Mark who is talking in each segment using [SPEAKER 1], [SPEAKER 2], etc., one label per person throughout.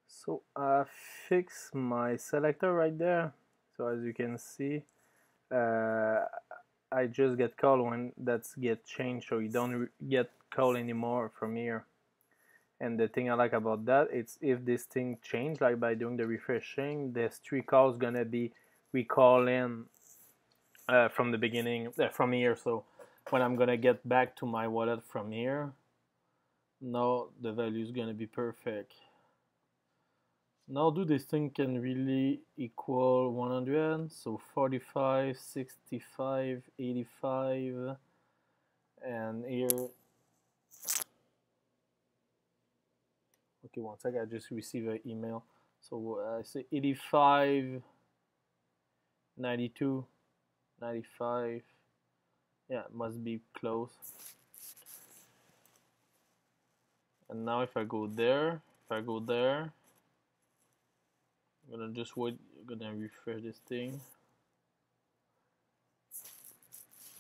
[SPEAKER 1] So I fixed my selector right there. So as you can see, I just get called when that's get changed, so you don't get called anymore from here. And the thing I like about that, it's if this thing changed, like by doing the refreshing, there's 3 calls gonna be recall in from the beginning, from here. So when I'm gonna get back to my wallet from here, now the value is gonna be perfect. Now do this thing can really equal 100, so 45, 65, 85, and here, okay, one second, I just received an email. So I say 85, 92, 95, yeah, it must be close. And now if I go there, I'm gonna just wait, I'm gonna refresh this thing.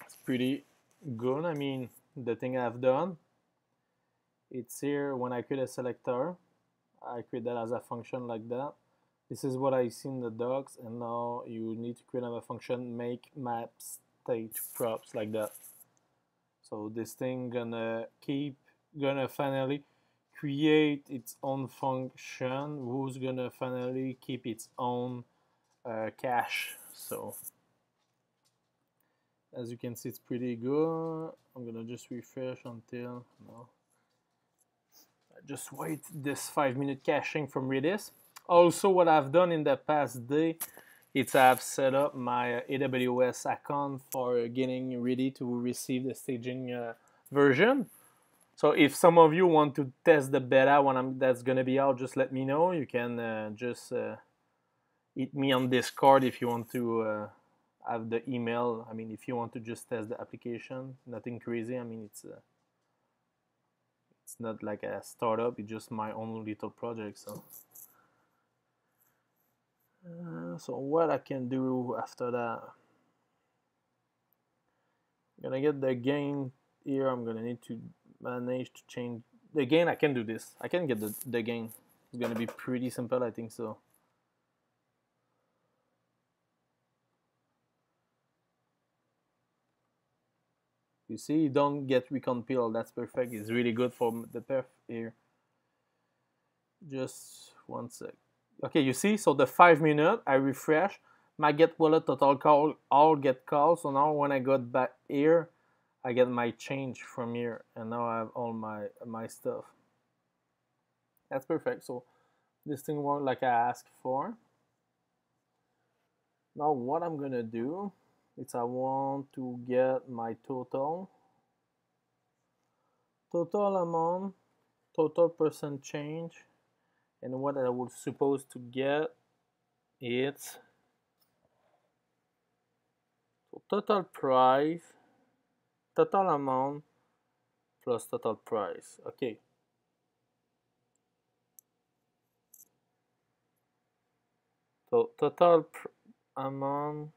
[SPEAKER 1] It's pretty good. I mean, the thing I've done, it's here when I create a selector, I create that as a function like that. This is what I see in the docs, and now you need to create a function make map state props like that. So this thing gonna finally create its own function who's gonna finally keep its own cache. So as you can see, it's pretty good. I'm gonna just refresh until no. I just wait this 5-minute caching from Redis. Also, what I've done in the past day, it's I've set up my AWS account for getting ready to receive the staging version. So if some of you want to test the beta when that's gonna be out, just let me know. You can just hit me on Discord if you want to have the email. I mean, if you want to just test the application, nothing crazy. I mean, it's not like a startup. It's just my own little project. So what I can do after that, I'm gonna get the gain here. I'm gonna need to manage to change the gain. I can do this. I can get the gain. It's gonna be pretty simple, I think so. You see, you don't get recompile. That's perfect. It's really good for the perf here. Just one sec. Okay, you see, so the 5 minute, I refresh, my get wallet total call, all get calls. So now when I got back here, I get my change from here, and now I have all my stuff. That's perfect. So this thing worked like I asked for. Now what I'm gonna do is I want to get my total amount, total percent change, and what I was supposed to get is total price, total amount plus total price. Okay. So total amount,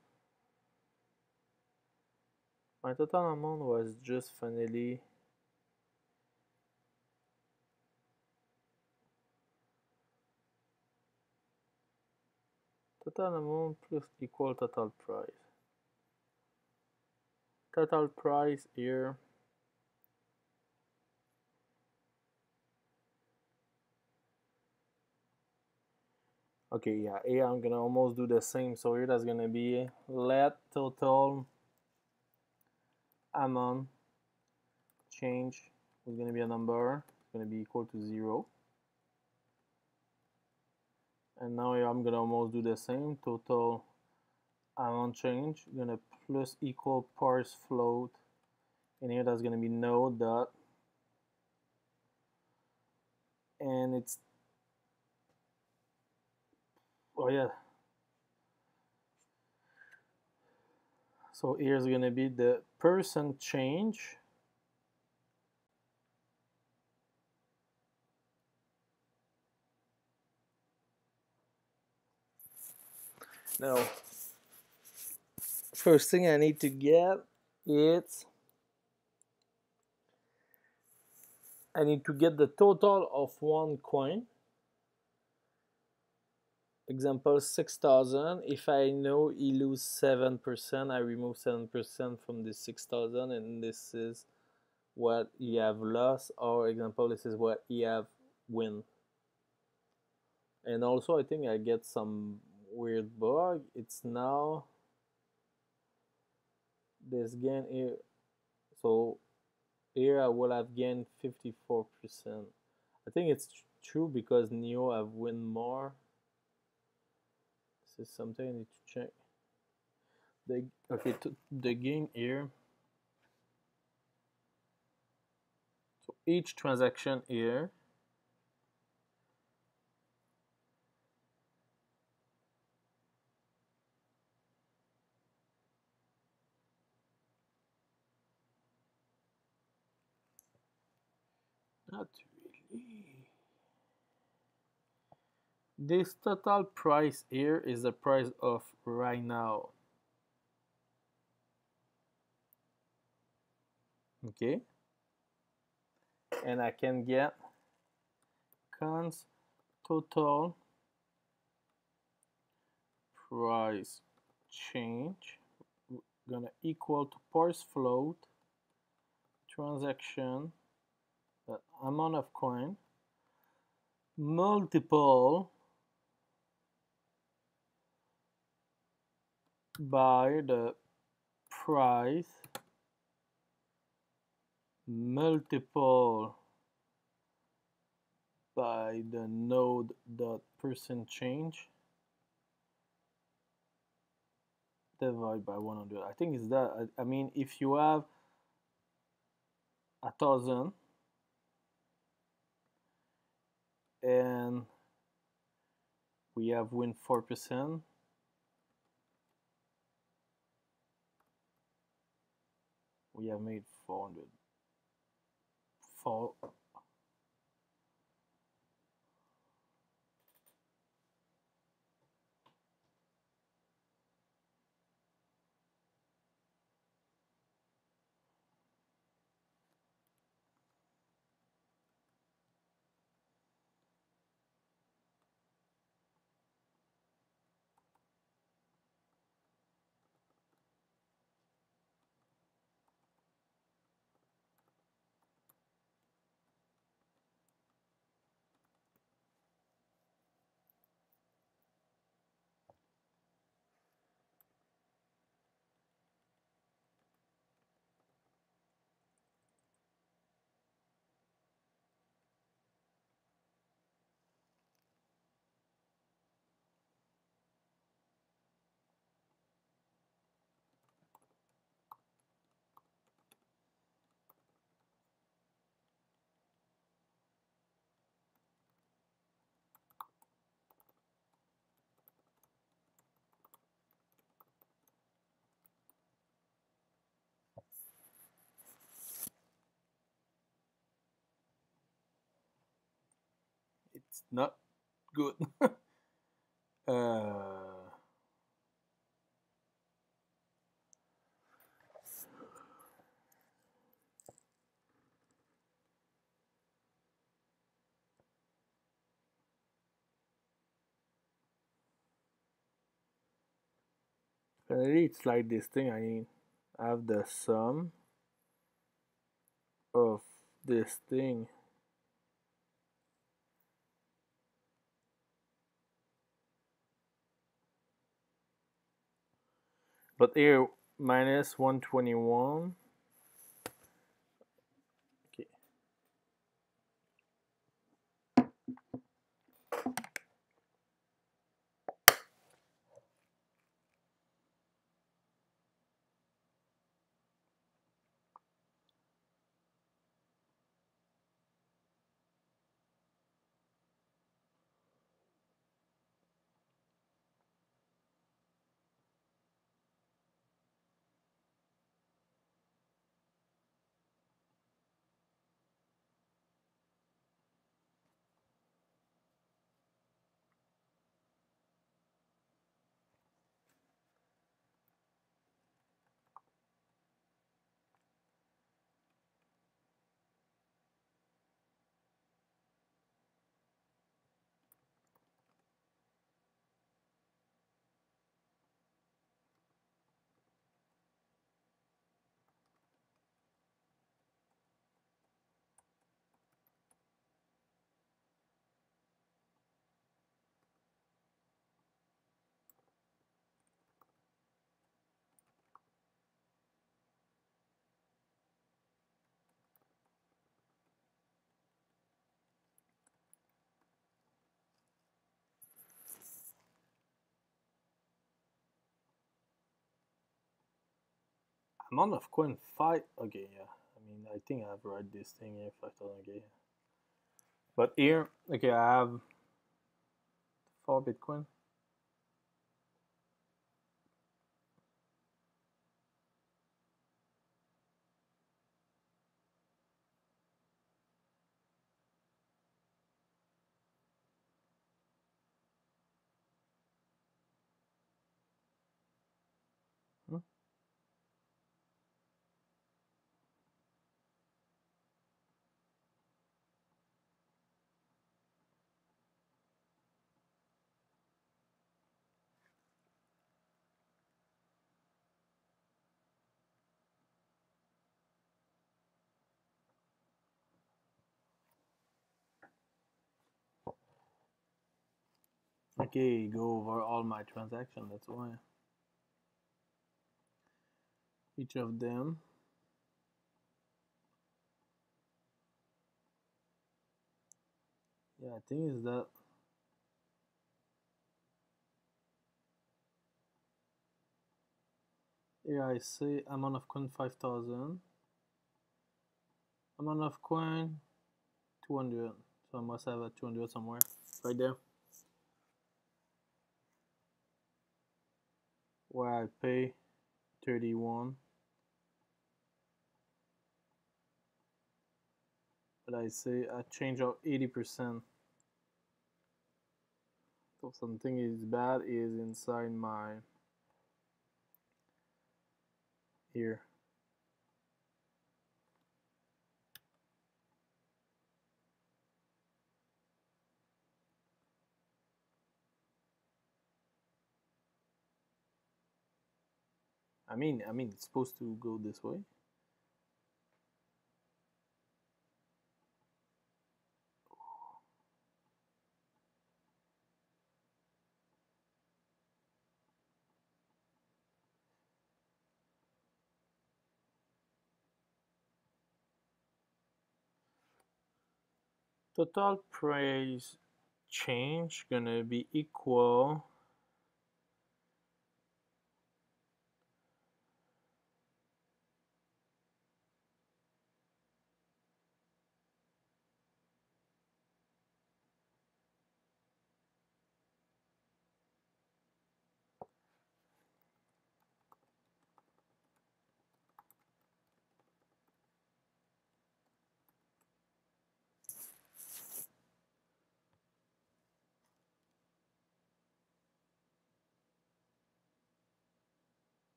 [SPEAKER 1] my total amount was just finally total amount plus equal total price. Total price here. Okay, yeah, here I'm gonna almost do the same. So here that's gonna be let total amount change is gonna be a number. It's gonna be equal to 0. And now here I'm gonna almost do the same. Total amount change gonna plus equal parse float, and here that's gonna be no dot, and it's, oh yeah, so here's gonna be the percent change now. First thing I need to get is I need to get the total of one coin. Example 6,000. If I know he lose 7%, I remove 7% from the 6,000, and this is what he have lost. Or example, this is what he have win. And also I think I get some weird bug. It's now this gain here. So here I will have gained 54%. I think it's true because Neo have win more. This is something I need to check. Okay, the gain here. So each transaction here not really. This total price here is the price of right now. Okay, and I can get cons total price change gonna equal to parse float transaction amount of coin multiple by the price multiple by the node dot percent change divide by 100. I think it's that. I mean, if you have 1,000 and we have win 4%, we have made 400. It's not good. Finally, it's like this thing. I have the sum of this thing. But here, minus 121. Okay. Amount of coin 5. Okay, yeah. I mean, I think I've read this thing here 5,000. Okay, but here, okay, I have 4 Bitcoin. Hmm? Okay, go over all my transactions. That's why each of them. Yeah, I think is that here I say amount of coin 5,000. Amount of coin 200. So I must have a 200 somewhere. Right there. Where I pay 31. But I say I change out 80%. So something is bad is inside my here. I mean, it's supposed to go this way. Total price change gonna be equal.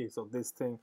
[SPEAKER 1] Okay, so this thing.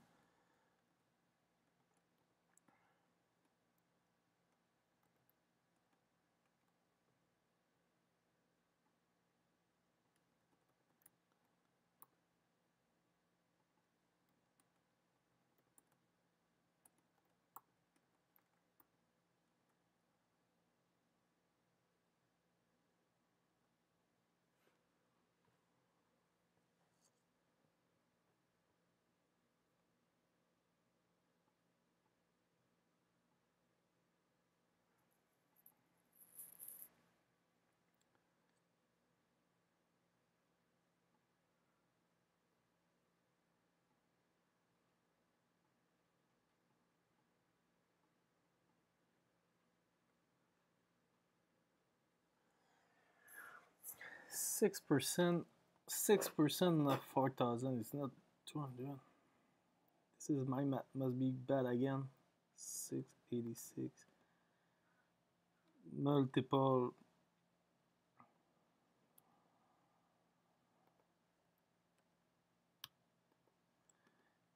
[SPEAKER 1] Six percent of 4,000 is not 200. This is my math must be bad again. 686 multiple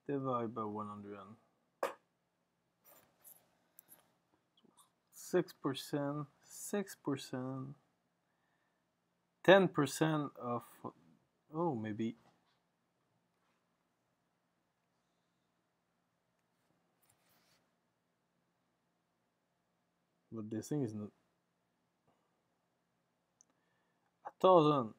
[SPEAKER 1] divide by 100. 6%, 6%, 10% of, oh, maybe but this thing is not 1,000.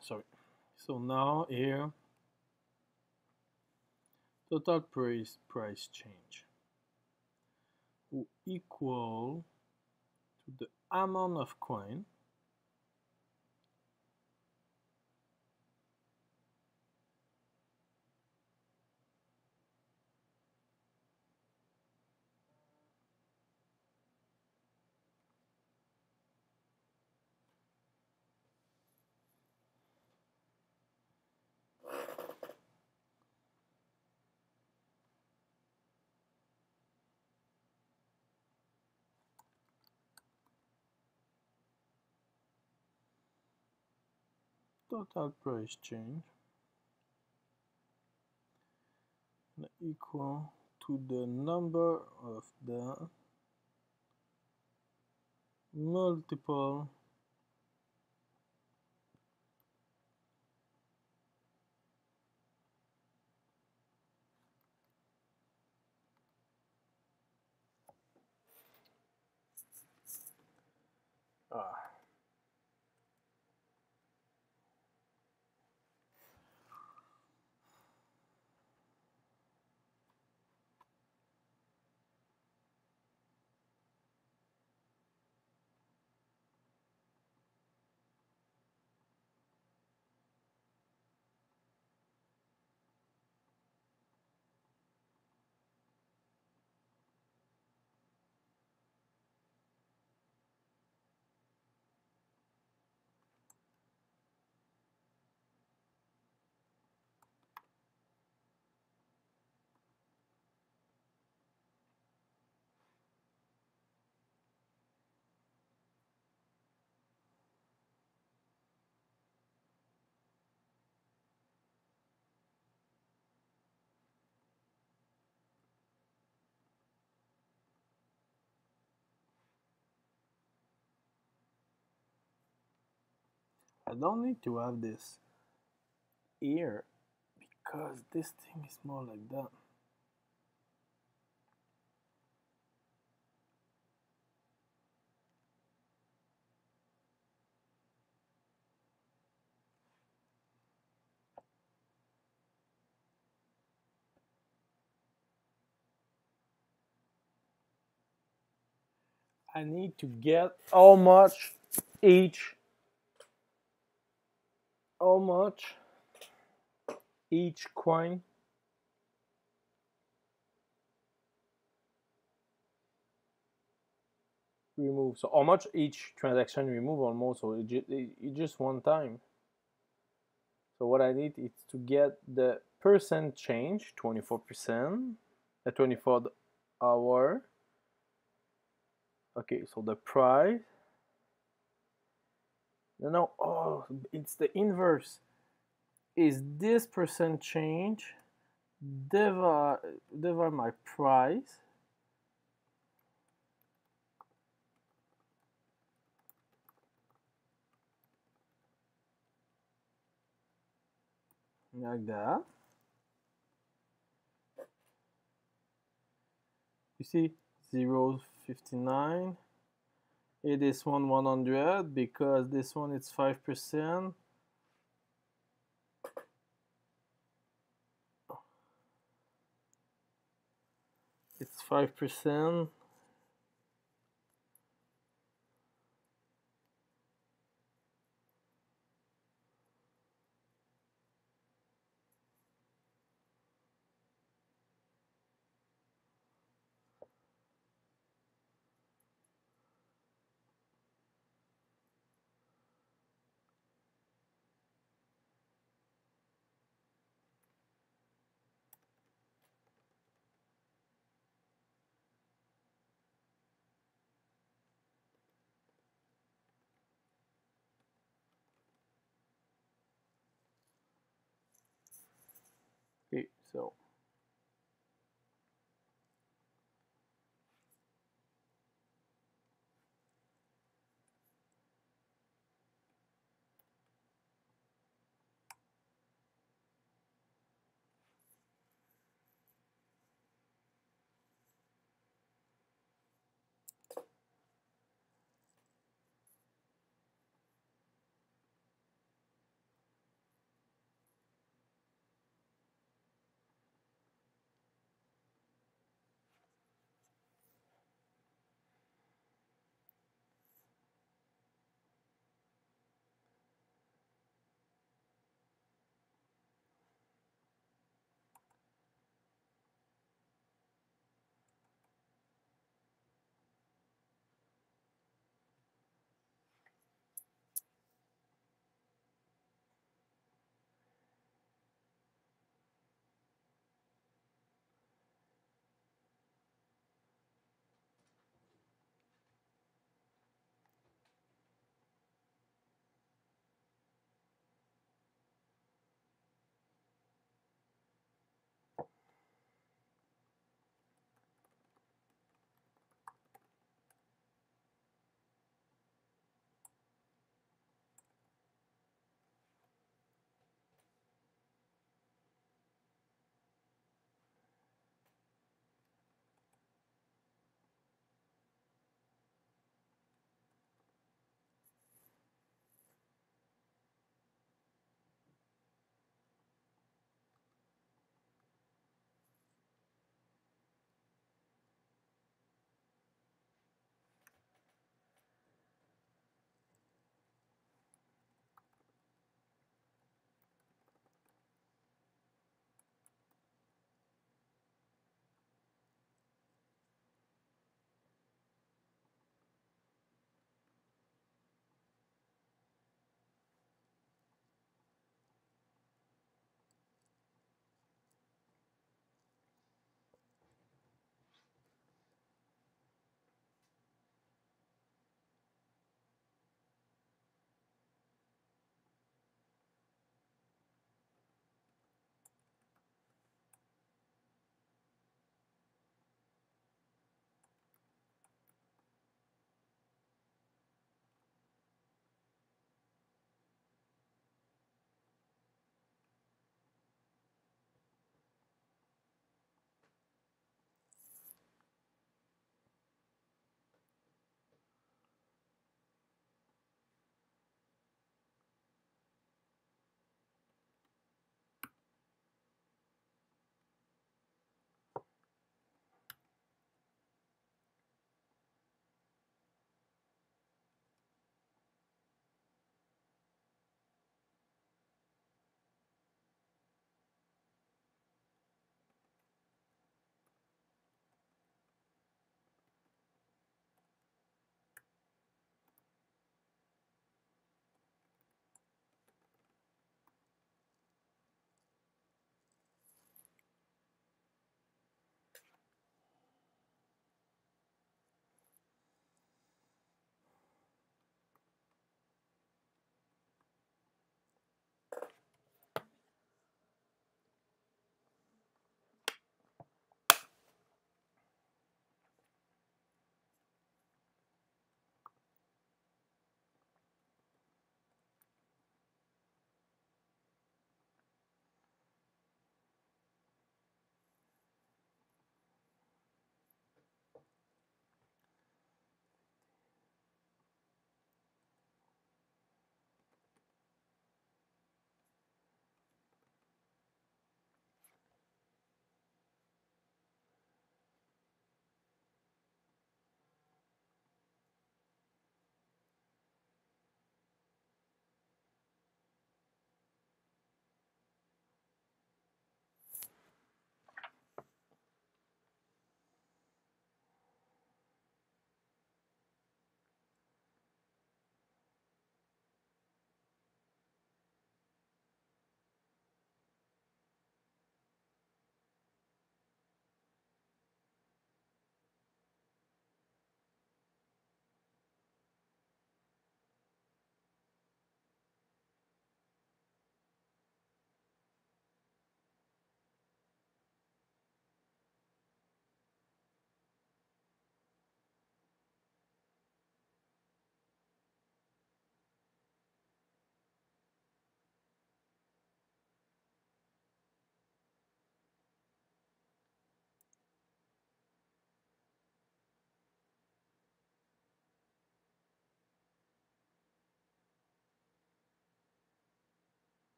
[SPEAKER 1] Sorry. So now here, total price change will equal to the amount of coin total price change equal to the number of the multiple ah, I don't need to have this here because this thing is more like that. I need to get how much each coin remove. So how much each transaction remove almost, so it just one time. So what I need is to get the percent change, 24%, at 24 hour. Okay, so the price. No, oh, it's the inverse. Is this percent change divide my price like that. You see 0.59. It is 100 because this one is 5%. It's 5%. Okay, so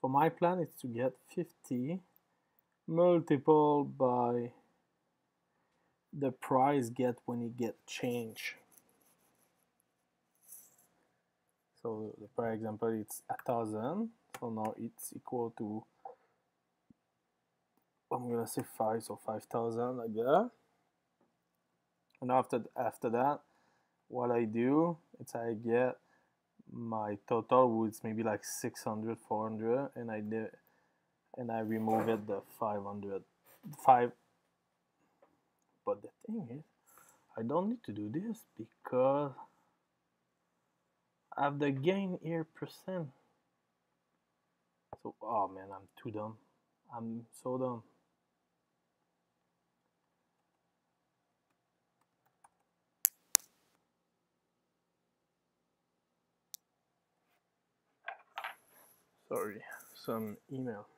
[SPEAKER 1] So my plan is to get 50 multiplied by the price get when it get changed. So for example, it's 1,000. So now it's equal to, I'm gonna say 5, so 5,000 like that. And after that, what I do is I get my total, which maybe like 600, 400, and I remove it the 500, 5. But the thing is, I don't need to do this because I have the gain here percent. So, oh man, I'm too dumb. I'm so dumb. Sorry, some email.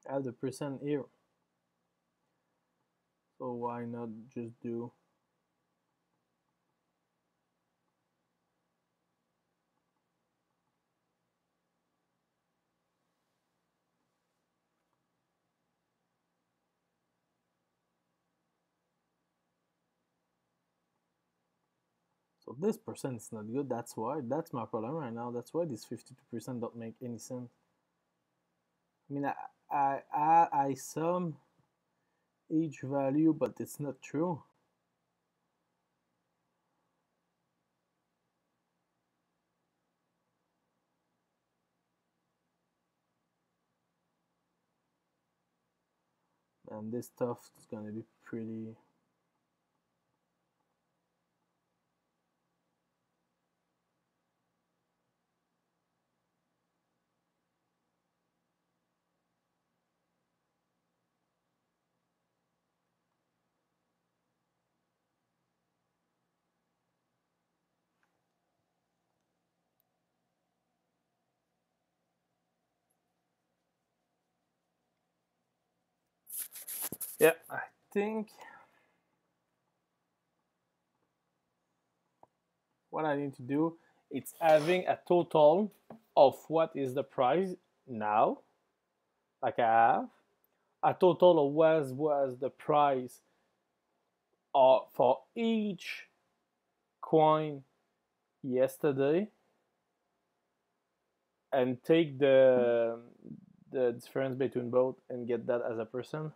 [SPEAKER 1] I have the percent here. So why not just do so this percent is not good. That's why. That's my problem right now. That's why this 52% don't make any sense. I mean, I sum each value, but it's not true. And this stuff is gonna be pretty. Yeah, I think what I need to do is having a total of what is the price now, like I have, a total of what was the price for each coin yesterday, and take the difference between both and get that as a percent.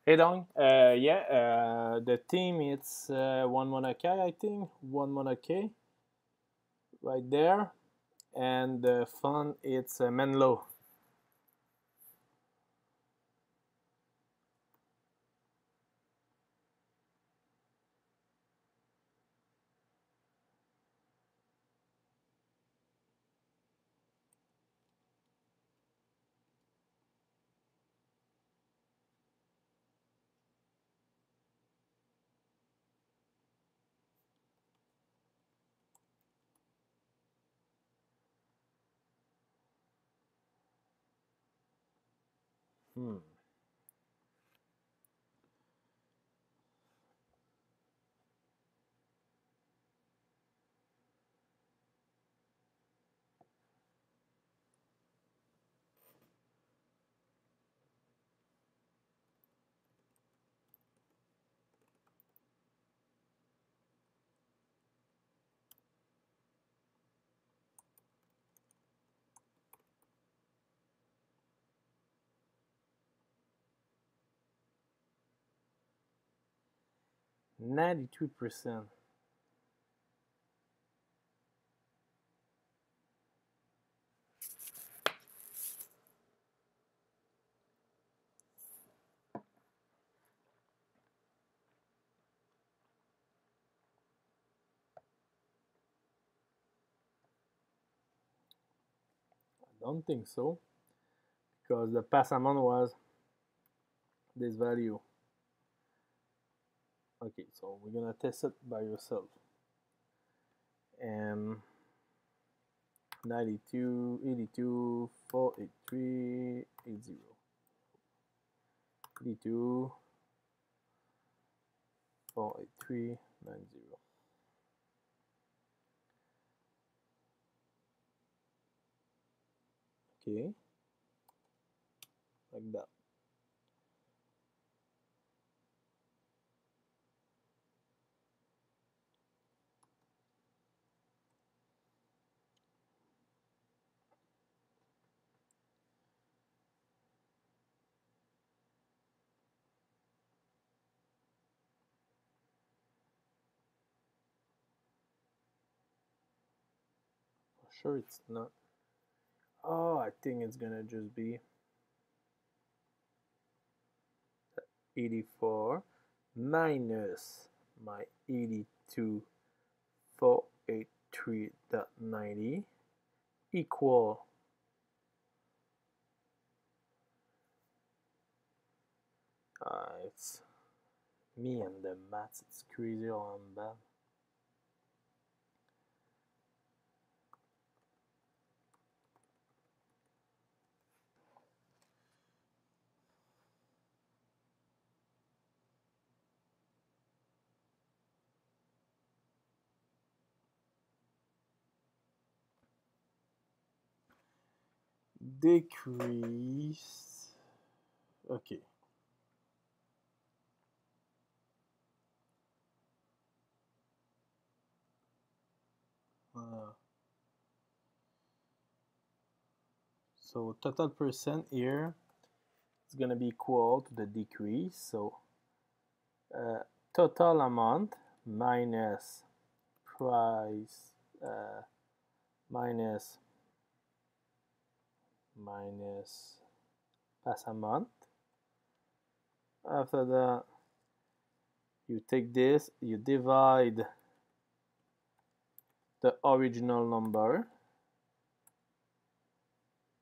[SPEAKER 1] Hey Dong, the team it's one Monakai, I think, one Monakai, right there, and the fund it's Menlo. Hmm. %93. I don't think so, because the past amount was this value. Okay, so we're gonna test it by yourself. 92, 82, 483, 80. 82, 483, 90. Okay, like that. For sure it's not. Oh, I think it's gonna just be 84 minus my 82 483.90 equal it's me and the maths, it's crazy or I'm bad. Decrease. Okay. So total percent here is gonna be equal to the decrease. So total amount minus price minus past amount. After that, you take this, you divide the original number,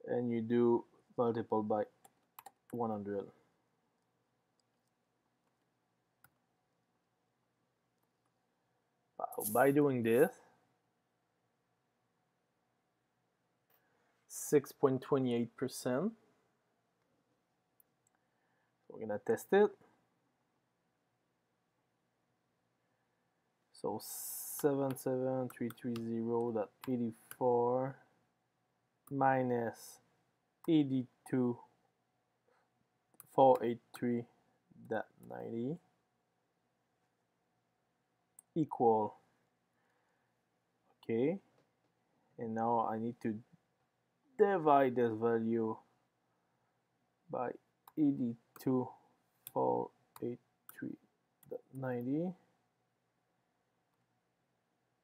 [SPEAKER 1] and you do multiple by 100. By doing this, 6.28%. We're gonna test it. So 77330.84 minus 82 483.90 equal. Okay, and now I need to divide this value by 82 483.90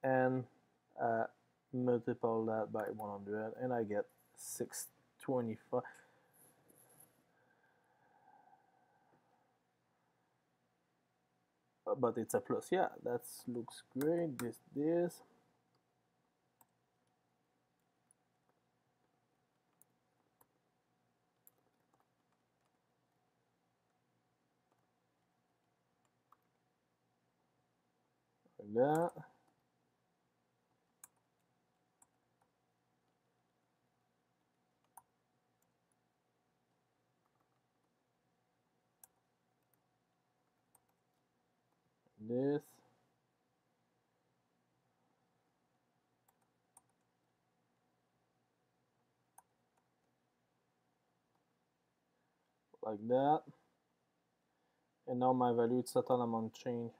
[SPEAKER 1] and multiply that by 100 and I get 625. But it's a plus. Yeah, that looks great. This like that. This. Like that. And now my value is total amount change.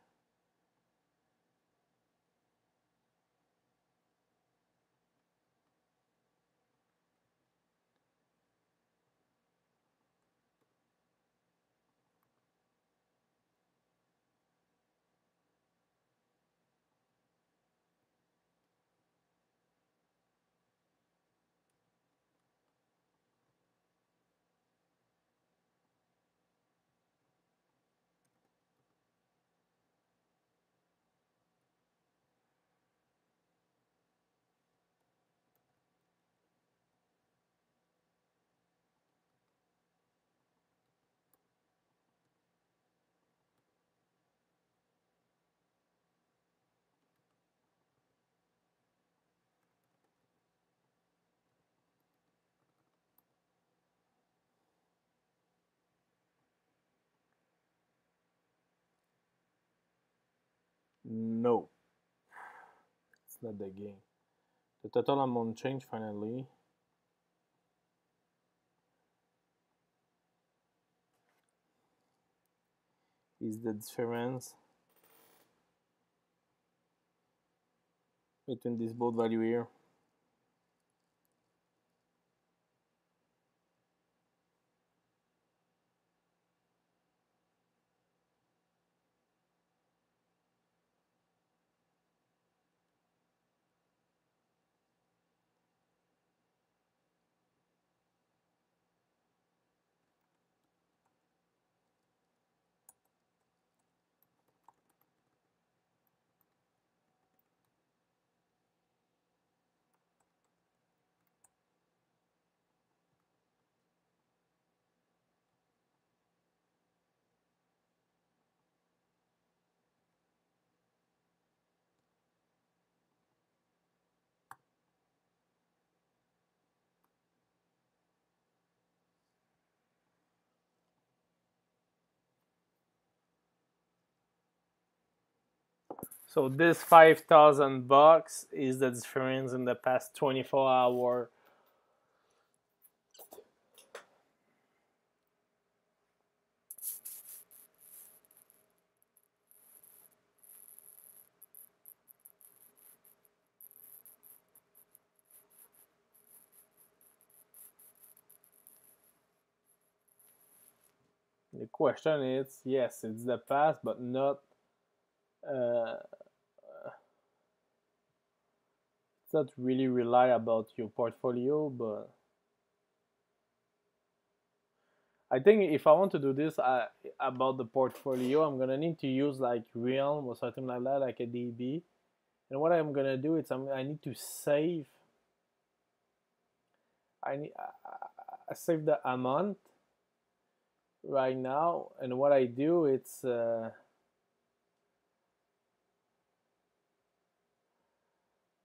[SPEAKER 1] No, it's not the game. The total amount change finally is the difference between this both value here. So this $5,000 is the difference in the past 24 hours. The question is, yes, it's the past, but not it's not really rely about your portfolio, but I think if I want to do this about the portfolio, I'm gonna need to use like Realm or something like that, like a DB. And what I'm gonna do is I need to save. I save the amount right now, and what I do it's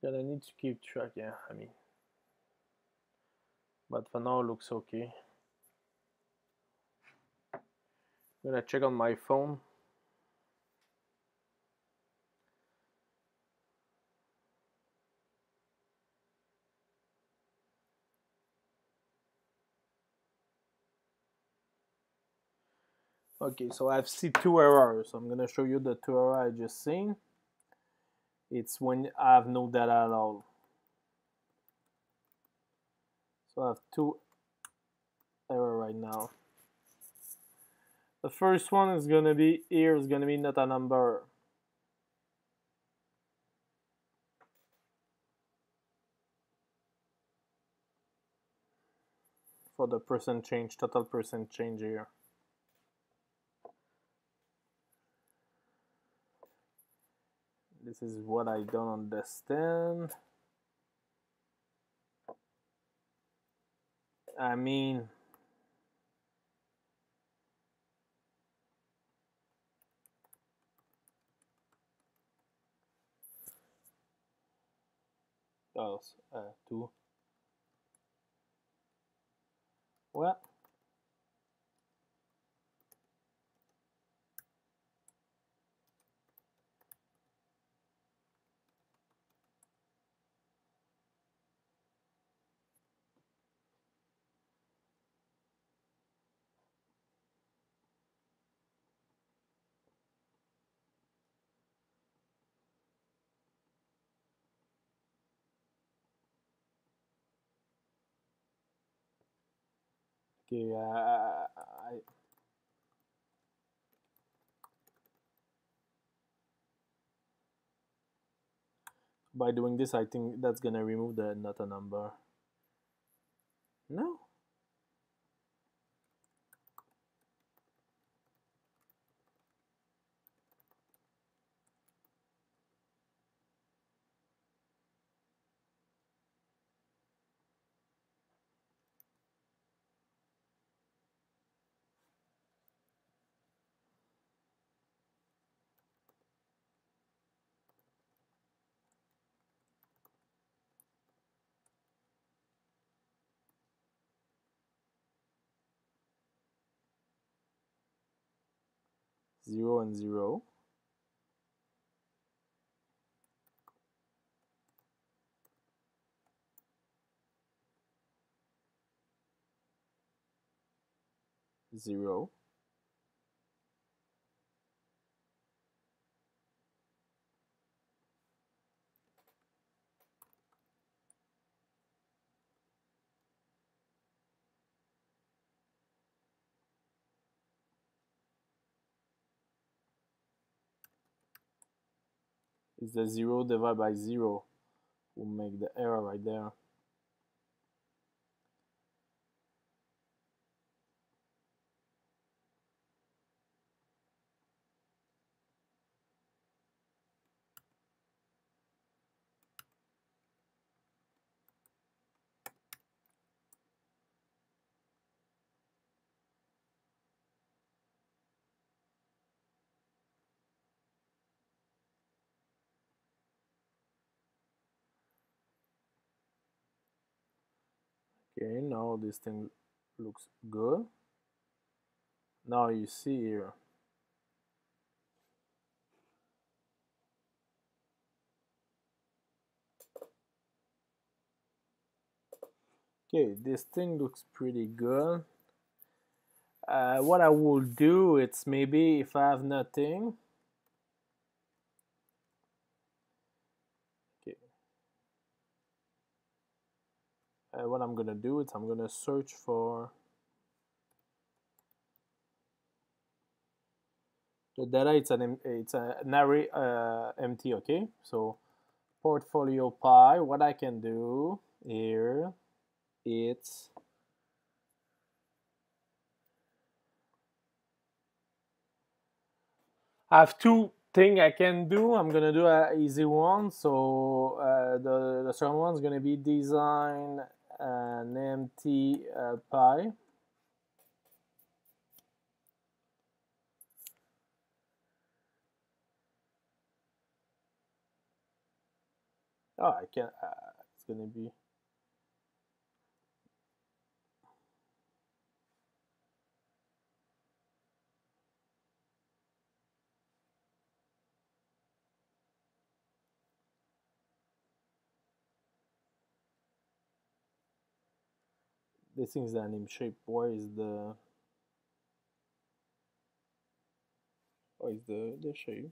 [SPEAKER 1] gonna need to keep track. Yeah, I mean, but for now it looks okay. I'm gonna check on my phone. Okay, so I've seen two errors. I'm gonna show you the two errors I just seen. It's when I have no data at all. So I have two errors right now. The first one is gonna be here, is gonna be not a number. For the percent change, total percent change here. This is what I don't understand. I mean, oh, 2. Well, okay, by doing this, I think that's gonna remove the not a number. No. Zero and 0. Zero. Is the 0 divided by 0 will make the error right there. Okay, now this thing looks good. Now you see here. Okay, this thing looks pretty good. What I will do, it's maybe if I have nothing. Okay. What I'm gonna do is I'm gonna search for the data. It's an array empty. Okay, so portfolio pie. What I can do here, it's I have two things I can do. I'm gonna do an easy one. So the second one is gonna be design an empty pie. Oh, I can. It's gonna be. This thing is the anime shape. Where is the? Where is the shape?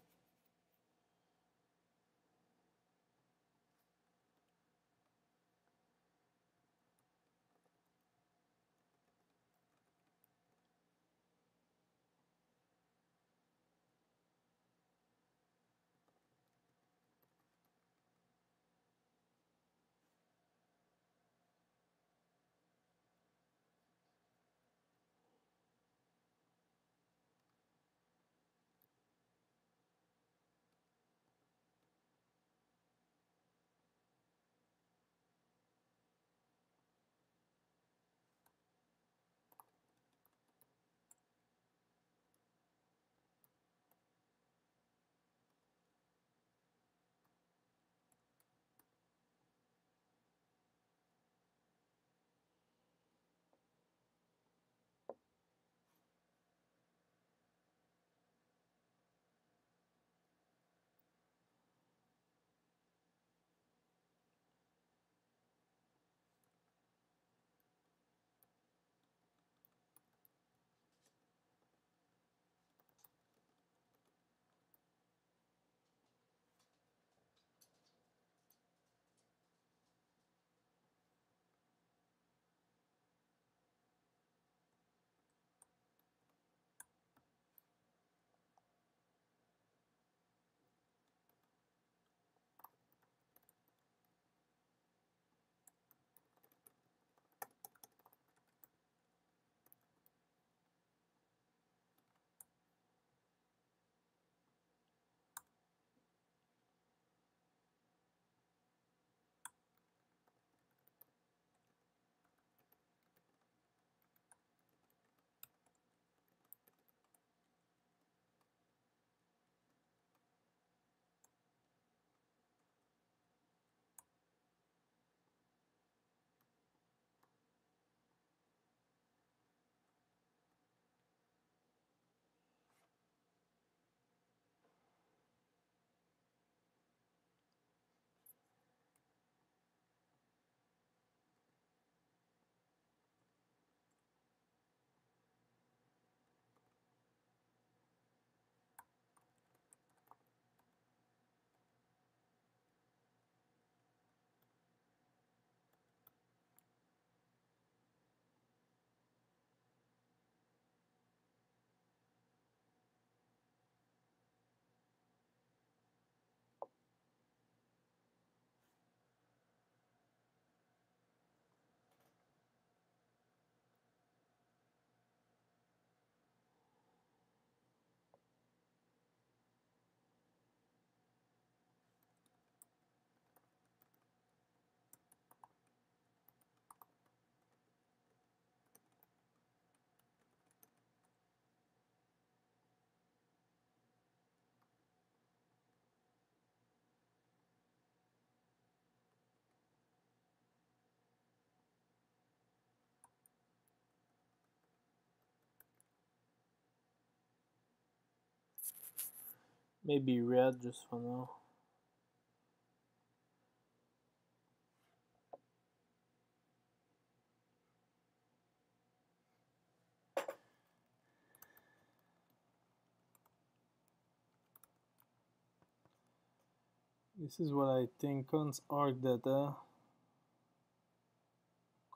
[SPEAKER 1] Maybe red just for now. This is what I think. Const arc data.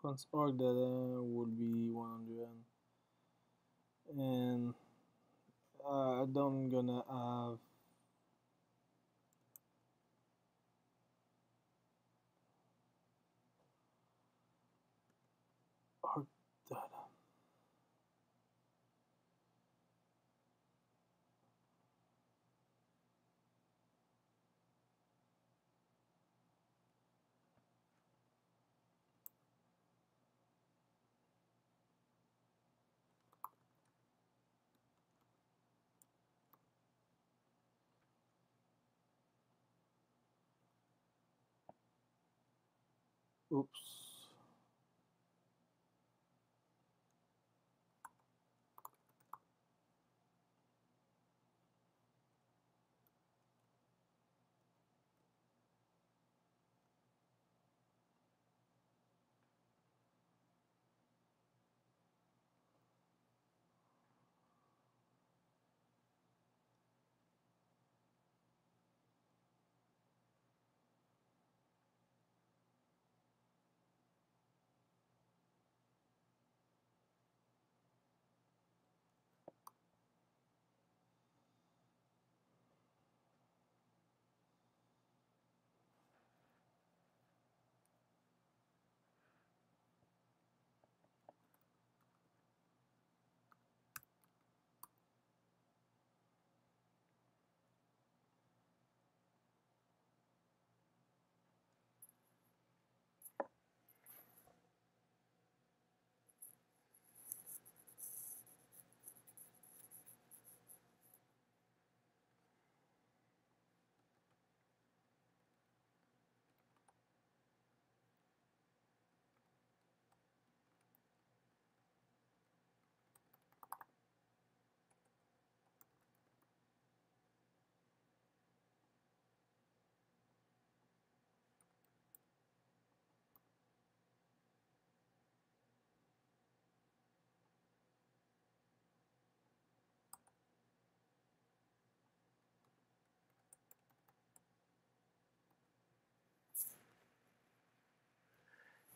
[SPEAKER 1] Const arc data would be 100, and I don't gonna have arc data. Oops.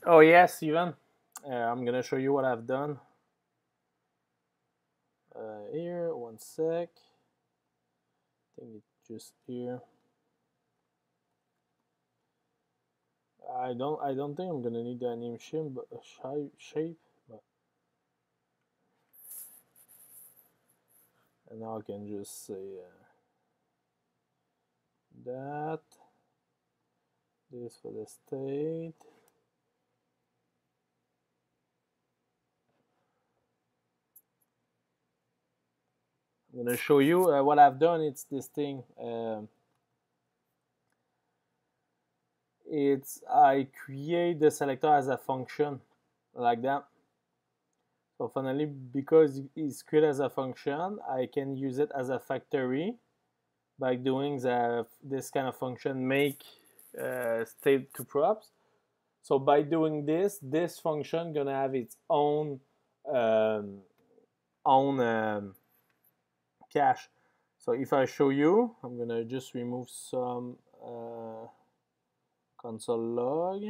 [SPEAKER 1] Oh yes, Steven. I'm gonna show you what I've done. Here, one sec. I think it's just here. I don't think I'm gonna need the animation, but a shape. But and now I can just say that this for the state. I'm gonna show you what I've done. It's this thing. I create the selector as a function like that. So finally, because it's created as a function, I can use it as a factory by doing this kind of function make state to props. So by doing this function gonna have its own cache. So if I show you, I'm gonna just remove some console log.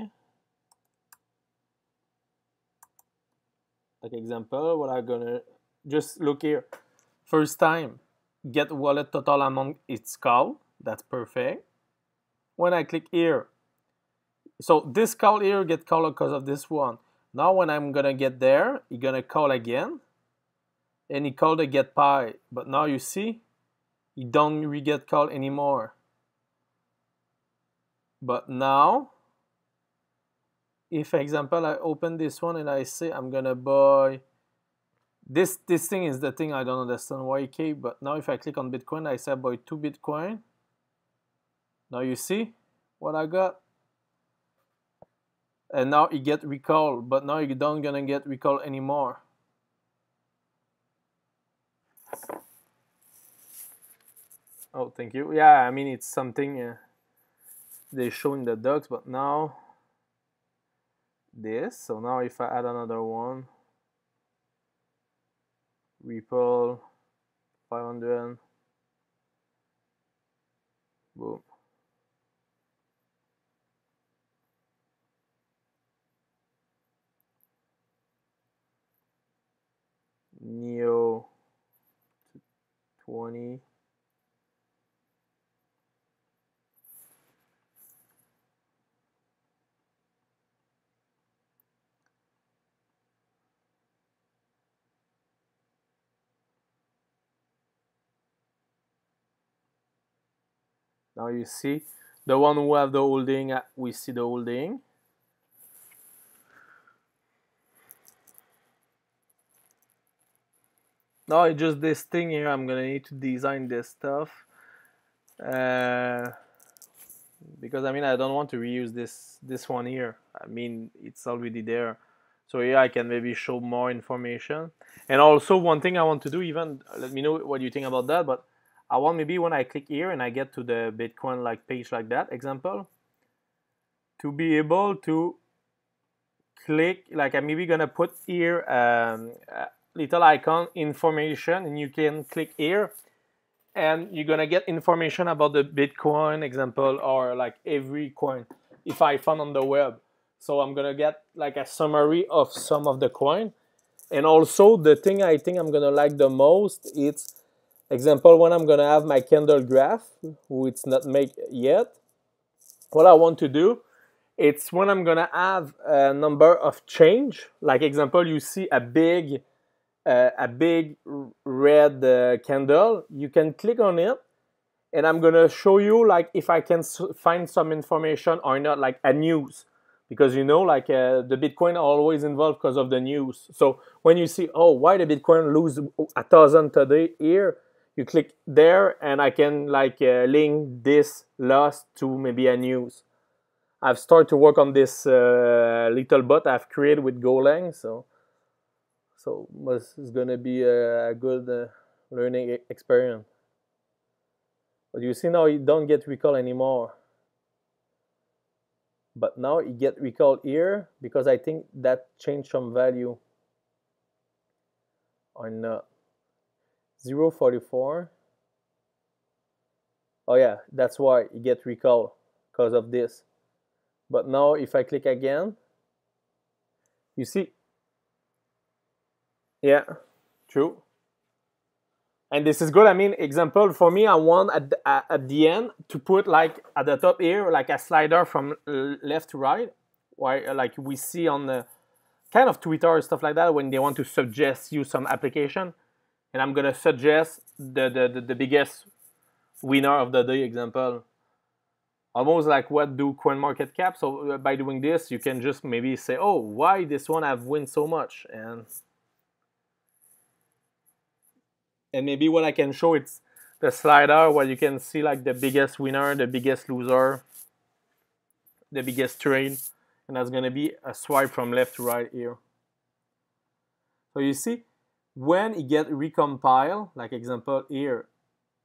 [SPEAKER 1] Like example, what I'm gonna just look here. First time, get wallet total amount it's called. That's perfect. When I click here, so this call here get called because of this one. Now when I'm gonna get there, you're gonna call again, and he called the get pi. But now you see, you don't re-get call anymore. But now, if for example I open this one and I say I'm gonna buy this thing is the thing I don't understand YK. But now if I click on Bitcoin, I say buy 2 Bitcoin. Now you see what I got. And now you get recall, but now you don't gonna get recall anymore. Oh, thank you. Yeah, I mean, it's something they show in the docs, but now this. So now if I add another one, Ripple 500, boom. Neo 20. Now you see the one who have the holding, we see the holding. Now it's just this thing here. I'm gonna need to design this stuff because I mean I don't want to reuse this one here. I mean it's already there. So here I can maybe show more information. And also one thing I want to do, even let me know what you think about that, but I want maybe when I click here and I get to the Bitcoin like page like that example, to be able to click, like I'm maybe gonna put here a little icon information, and you can click here and you're gonna get information about the Bitcoin example or like every coin if I found on the web. So I'm gonna get like a summary of some of the coin. And also the thing I think I'm gonna like the most, it's example when I'm gonna have my candle graph, who it's not made yet. What I want to do, it's when I'm gonna have a number of change. Like example, you see a big red candle. You can click on it, and I'm gonna show you like if I can find some information or not, like a news, because you know like the Bitcoin always involved because of the news. So when you see, oh, why the Bitcoin lose 1,000 today here, you click there, and I can like link this loss to maybe a news. I've started to work on this little bot I've created with Golang, so it's gonna be a good learning experience. But you see now it don't get recall anymore. But now it get recall here because I think that changed some value or not. 0.44. Oh yeah, that's why it get recall because of this. But now if I click again, you see, yeah, true. And this is good. I mean, example for me, I want at the end to put like at the top here, like a slider from left to right, where like we see on the kind of Twitter or stuff like that when they want to suggest you some application. And I'm gonna suggest the biggest winner of the day example. Almost like what do CoinMarketCap. So by doing this, you can just maybe say, oh, why this one have win so much? And maybe what I can show, it's the slider where you can see like the biggest winner, the biggest loser, the biggest trade, and that's gonna be a swipe from left to right here. So you see, when it get recompiled, like example here,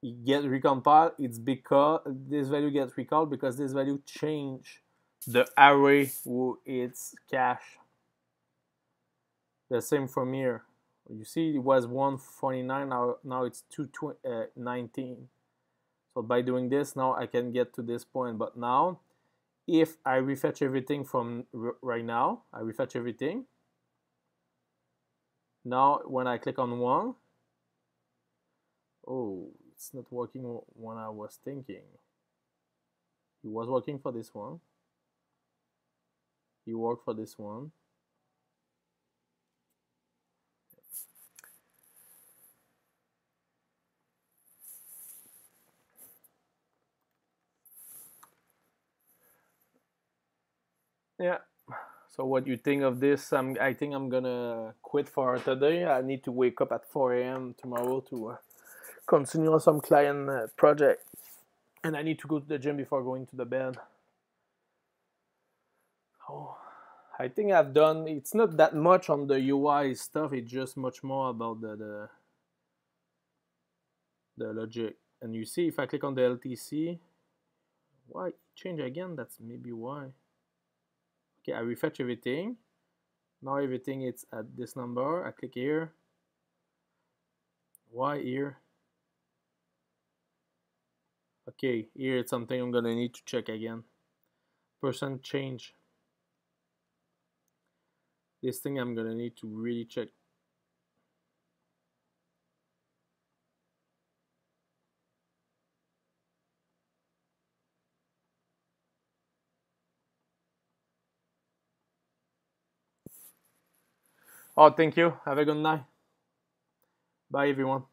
[SPEAKER 1] it get recompiled, it's because this value gets recalled because this value change the array who it's cache. The same from here. You see it was 149, now it's 219. So by doing this, now I can get to this point. But now, if I refetch everything from right now, I refetch everything. Now, when I click on one, oh, it's not working when I was thinking. It was working for this one. It worked for this one. Yeah. So what you think of this? I think I'm gonna quit for today. I need to wake up at 4 a.m. tomorrow to continue on some client project, and I need to go to the gym before going to the bed. Oh, I think I've done. It's not that much on the UI stuff. It's just much more about the logic. And you see, if I click on the LTC, why change again? That's maybe why. Okay, I refetch everything. Now everything is at this number. I click here. Why here? Okay, here it's something I'm gonna need to check again. Percent change. This thing I'm gonna need to really check. Oh, thank you. Have a good night. Bye, everyone.